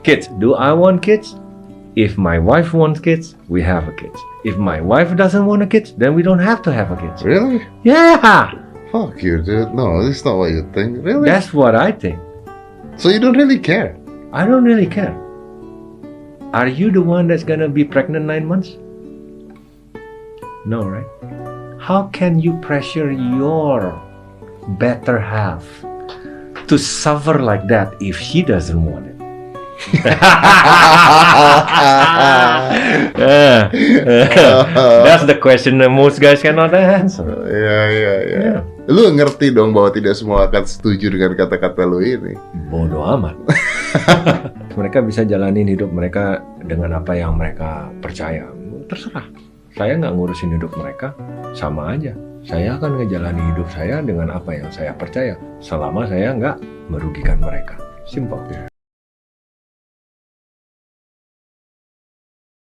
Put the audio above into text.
Kids, do I want kids? If my wife wants kids, we have a kids. If my wife doesn't want a kids, then we don't have to have a kids. Really? Yeah, Fuck you, dude. No, this is not what you think. Really? that's what I think. So you don't really care? I don't really care. Are you the one that's gonna be pregnant 9 months? No, right? How can you pressure your better half to suffer like that if she doesn't want it? That's the question that most guys cannot answer. Iya. Lu ngerti dong bahwa tidak semua akan setuju dengan kata-kata lu ini. Bodoh amat. Mereka bisa jalanin hidup mereka dengan apa yang mereka percaya. Terserah. Saya nggak ngurusin hidup mereka, sama aja. Saya akan ngejalani hidup saya dengan apa yang saya percaya, selama saya nggak merugikan mereka. Simple.